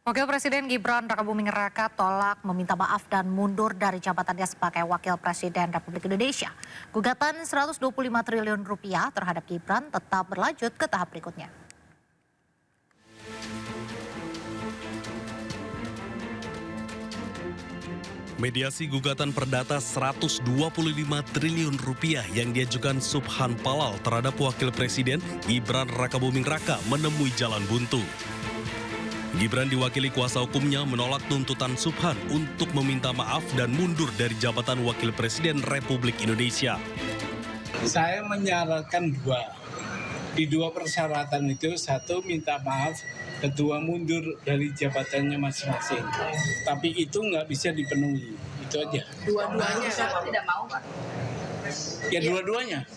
Wakil Presiden Gibran Rakabuming Raka tolak meminta maaf dan mundur dari jabatannya sebagai Wakil Presiden Republik Indonesia. Gugatan 125 triliun rupiah terhadap Gibran tetap berlanjut ke tahap berikutnya. Mediasi gugatan perdata 125 triliun rupiah yang diajukan Subhan Palal terhadap Wakil Presiden Gibran Rakabuming Raka menemui jalan buntu. Gibran diwakili kuasa hukumnya menolak tuntutan Subhan untuk meminta maaf dan mundur dari jabatan Wakil Presiden Republik Indonesia. Saya menyarankan dua. Di dua persyaratan itu, satu minta maaf, kedua mundur dari jabatannya masing-masing. Tapi itu nggak bisa dipenuhi, itu aja. Dua-duanya tidak mau, Pak? Ya dua-duanya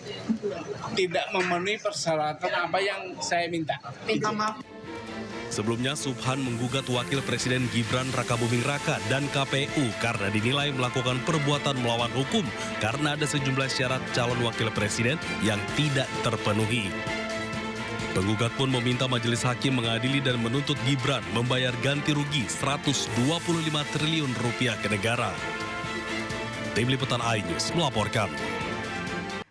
tidak memenuhi persyaratan apa yang saya minta. Minta maaf. Sebelumnya Subhan menggugat Wakil Presiden Gibran Rakabuming Raka dan KPU karena dinilai melakukan perbuatan melawan hukum karena ada sejumlah syarat calon Wakil Presiden yang tidak terpenuhi. Penggugat pun meminta majelis hakim mengadili dan menuntut Gibran membayar ganti rugi 125 triliun rupiah ke negara. Tim Liputan iNews melaporkan.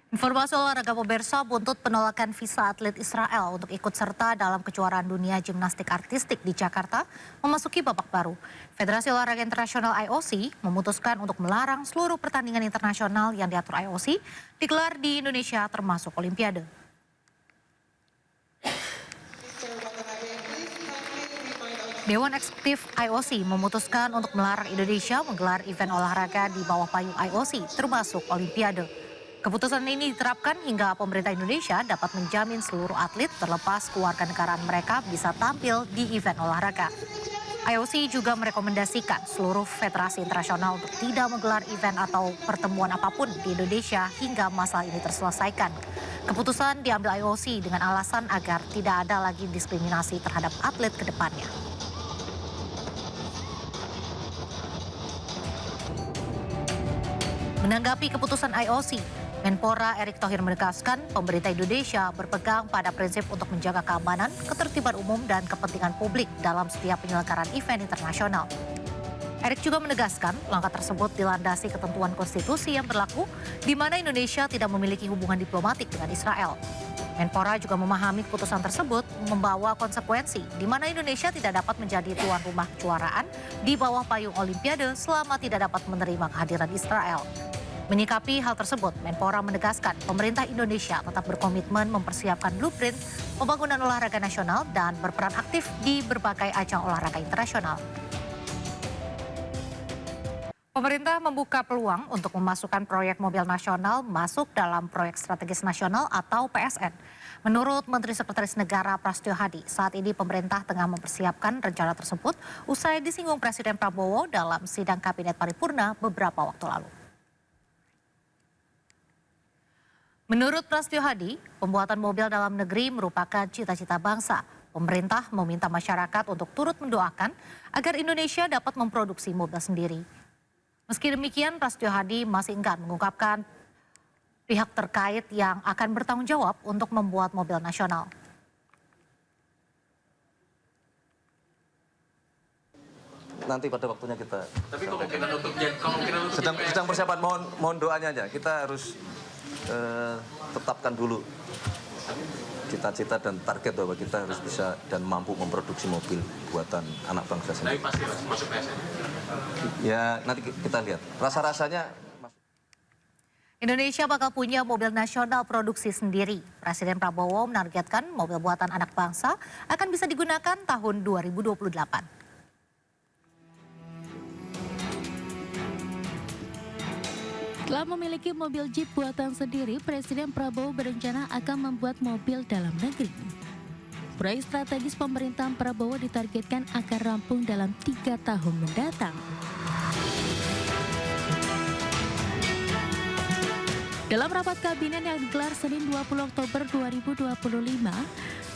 Informasi olahraga pemirsa, buntut penolakan visa atlet Israel untuk ikut serta dalam kejuaraan dunia gimnastik artistik di Jakarta memasuki babak baru. Federasi Olahraga Internasional IOC memutuskan untuk melarang seluruh pertandingan internasional yang diatur IOC digelar di Indonesia termasuk Olimpiade. Dewan Eksekutif IOC memutuskan untuk melarang Indonesia menggelar event olahraga di bawah payung IOC termasuk Olimpiade. Keputusan ini diterapkan hingga pemerintah Indonesia dapat menjamin seluruh atlet terlepas kewarganegaraan mereka bisa tampil di event olahraga. IOC juga merekomendasikan seluruh federasi internasional untuk tidak menggelar event atau pertemuan apapun di Indonesia hingga masalah ini terselesaikan. Keputusan diambil IOC dengan alasan agar tidak ada lagi diskriminasi terhadap atlet ke depannya. Menanggapi keputusan IOC, Menpora Erick Thohir menegaskan pemerintah Indonesia berpegang pada prinsip untuk menjaga keamanan, ketertiban umum, dan kepentingan publik dalam setiap penyelenggaraan event internasional. Erick juga menegaskan langkah tersebut dilandasi ketentuan konstitusi yang berlaku, di mana Indonesia tidak memiliki hubungan diplomatik dengan Israel. Menpora juga memahami keputusan tersebut membawa konsekuensi, di mana Indonesia tidak dapat menjadi tuan rumah kejuaraan di bawah payung Olimpiade selama tidak dapat menerima kehadiran Israel. Menyikapi hal tersebut, Menpora menegaskan pemerintah Indonesia tetap berkomitmen mempersiapkan blueprint pembangunan olahraga nasional dan berperan aktif di berbagai ajang olahraga internasional. Pemerintah membuka peluang untuk memasukkan proyek mobil nasional masuk dalam proyek strategis nasional atau PSN. Menurut Menteri Sekretaris Negara Prasetyo Hadi, saat ini pemerintah tengah mempersiapkan rencana tersebut usai disinggung Presiden Prabowo dalam sidang Kabinet Paripurna beberapa waktu lalu. Menurut Prasetyo Hadi, pembuatan mobil dalam negeri merupakan cita-cita bangsa. Pemerintah meminta masyarakat untuk turut mendoakan agar Indonesia dapat memproduksi mobil sendiri. Meski demikian, Prasetyo Hadi masih enggan mengungkapkan pihak terkait yang akan bertanggung jawab untuk membuat mobil nasional. Nanti pada waktunya kita. Tapi kemungkinan untuk sedang persiapan, mohon doanya aja. Kita harus tetapkan dulu cita-cita dan target bahwa kita harus bisa dan mampu memproduksi mobil buatan anak bangsa sendiri. Tapi pasti masuk PSN. Ya nanti kita lihat. Rasa-rasanya Indonesia bakal punya mobil nasional produksi sendiri. Presiden Prabowo menargetkan mobil buatan anak bangsa akan bisa digunakan tahun 2028. Setelah memiliki mobil Jeep buatan sendiri, Presiden Prabowo berencana akan membuat mobil dalam negeri. Proyek strategis pemerintahan Prabowo ditargetkan akan rampung dalam 3 tahun mendatang. Dalam rapat kabinet yang digelar Senin 20 Oktober 2025,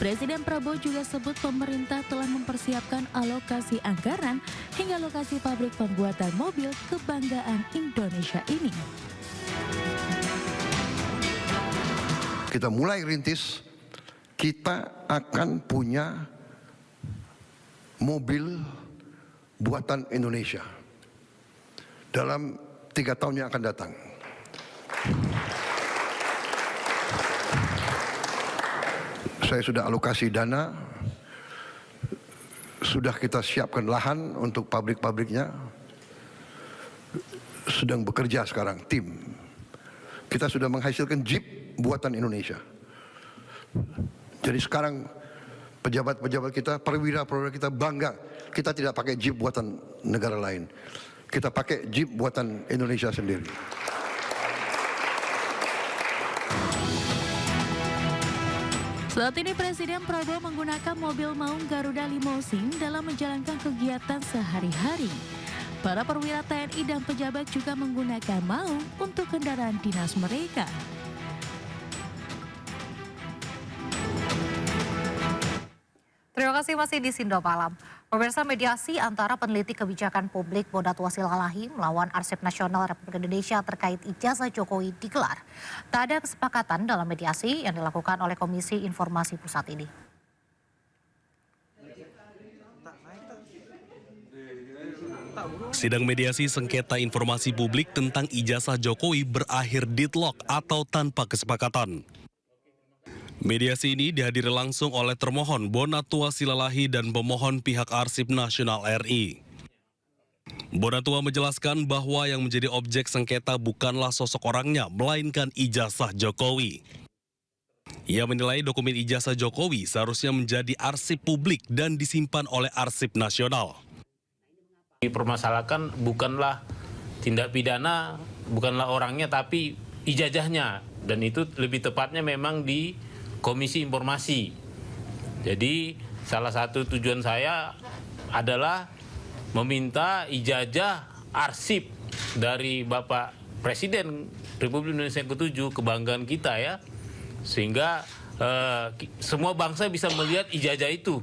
Presiden Prabowo juga sebut pemerintah telah mempersiapkan alokasi anggaran hingga lokasi pabrik pembuatan mobil kebanggaan Indonesia ini. Kita mulai rintis, kita akan punya mobil buatan Indonesia dalam 3 tahun yang akan datang. Saya sudah alokasi dana, sudah kita siapkan lahan untuk pabrik-pabriknya, sedang bekerja sekarang tim. Kita sudah menghasilkan Jeep buatan Indonesia. Jadi sekarang pejabat-pejabat kita, perwira-perwira kita bangga, kita tidak pakai Jeep buatan negara lain. Kita pakai Jeep buatan Indonesia sendiri. Saat ini Presiden Prabowo menggunakan mobil maung Garuda Limousine dalam menjalankan kegiatan sehari-hari. Para perwira TNI dan pejabat juga menggunakan maung untuk kendaraan dinas mereka. Terima kasih masih di Sindo Malam. Pemirsa, mediasi antara peneliti kebijakan publik Bonat Wasilalahi melawan Arsip Nasional Republik Indonesia terkait ijazah Jokowi digelar. Tak ada kesepakatan dalam mediasi yang dilakukan oleh Komisi Informasi Pusat ini. Sidang mediasi sengketa informasi publik tentang ijazah Jokowi berakhir deadlock atau tanpa kesepakatan. Mediasi ini dihadiri langsung oleh termohon Bonat Wasilalahi dan pemohon pihak Arsip Nasional RI. Bonatua menjelaskan bahwa yang menjadi objek sengketa bukanlah sosok orangnya, melainkan ijazah Jokowi. Ia menilai dokumen ijazah Jokowi seharusnya menjadi arsip publik dan disimpan oleh Arsip Nasional. Dipermasalahkan bukanlah tindak pidana, bukanlah orangnya, tapi ijazahnya. Dan itu lebih tepatnya memang di Komisi Informasi. Jadi salah satu tujuan saya adalah meminta ijazah arsip dari Bapak Presiden Republik Indonesia ke-7, kebanggaan kita ya. Sehingga semua bangsa bisa melihat ijazah itu.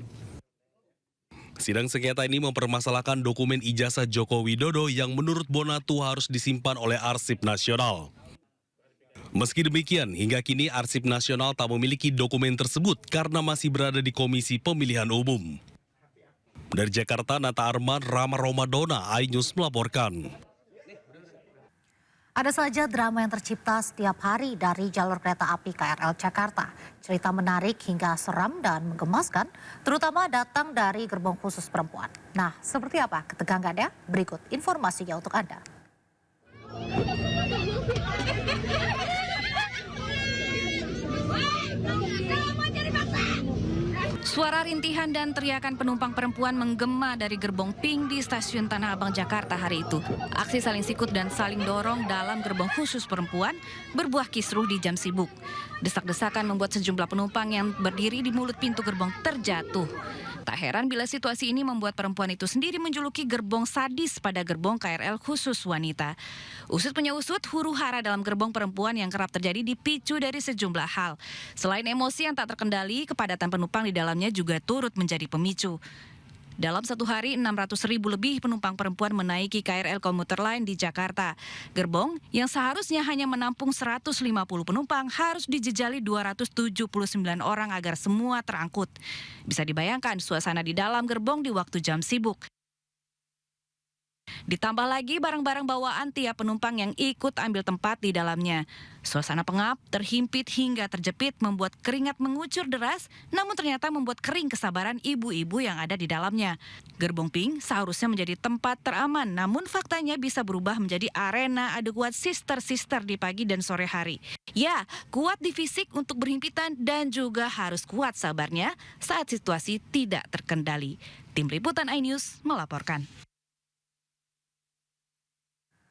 Sidang sengketa ini mempermasalahkan dokumen ijazah Joko Widodo yang menurut Bonatua harus disimpan oleh Arsip Nasional. Meski demikian, hingga kini Arsip Nasional tak memiliki dokumen tersebut karena masih berada di Komisi Pemilihan Umum. Dari Jakarta, Nata Arman, Rama Romadona, iNews melaporkan. Ada saja drama yang tercipta setiap hari dari jalur kereta api KRL Jakarta. Cerita menarik hingga seram dan menggemaskan, terutama datang dari gerbong khusus perempuan. Nah, seperti apa ketegangannya? Berikut informasinya untuk Anda. Suara rintihan dan teriakan penumpang perempuan menggema dari gerbong pink di stasiun Tanah Abang, Jakarta hari itu. Aksi saling sikut dan saling dorong dalam gerbong khusus perempuan berbuah kisruh di jam sibuk. Desak-desakan membuat sejumlah penumpang yang berdiri di mulut pintu gerbong terjatuh. Tak heran bila situasi ini membuat perempuan itu sendiri menjuluki gerbong sadis pada gerbong KRL khusus wanita. Usut punya usut, huru-hara dalam gerbong perempuan yang kerap terjadi dipicu dari sejumlah hal. Selain emosi yang tak terkendali, kepadatan penumpang di dalamnya juga turut menjadi pemicu. Dalam satu hari, 600.000 lebih penumpang perempuan menaiki KRL komuter lain di Jakarta. Gerbong yang seharusnya hanya menampung 150 penumpang harus dijejali 279 orang agar semua terangkut. Bisa dibayangkan suasana di dalam gerbong di waktu jam sibuk. Ditambah lagi barang-barang bawaan tiap penumpang yang ikut ambil tempat di dalamnya. Suasana pengap, terhimpit hingga terjepit membuat keringat mengucur deras, namun ternyata membuat kering kesabaran ibu-ibu yang ada di dalamnya. Gerbong pink seharusnya menjadi tempat teraman, namun faktanya bisa berubah menjadi arena adu kuat sister-sister di pagi dan sore hari. Ya, kuat di fisik untuk berhimpitan dan juga harus kuat sabarnya saat situasi tidak terkendali. Tim Liputan iNews melaporkan.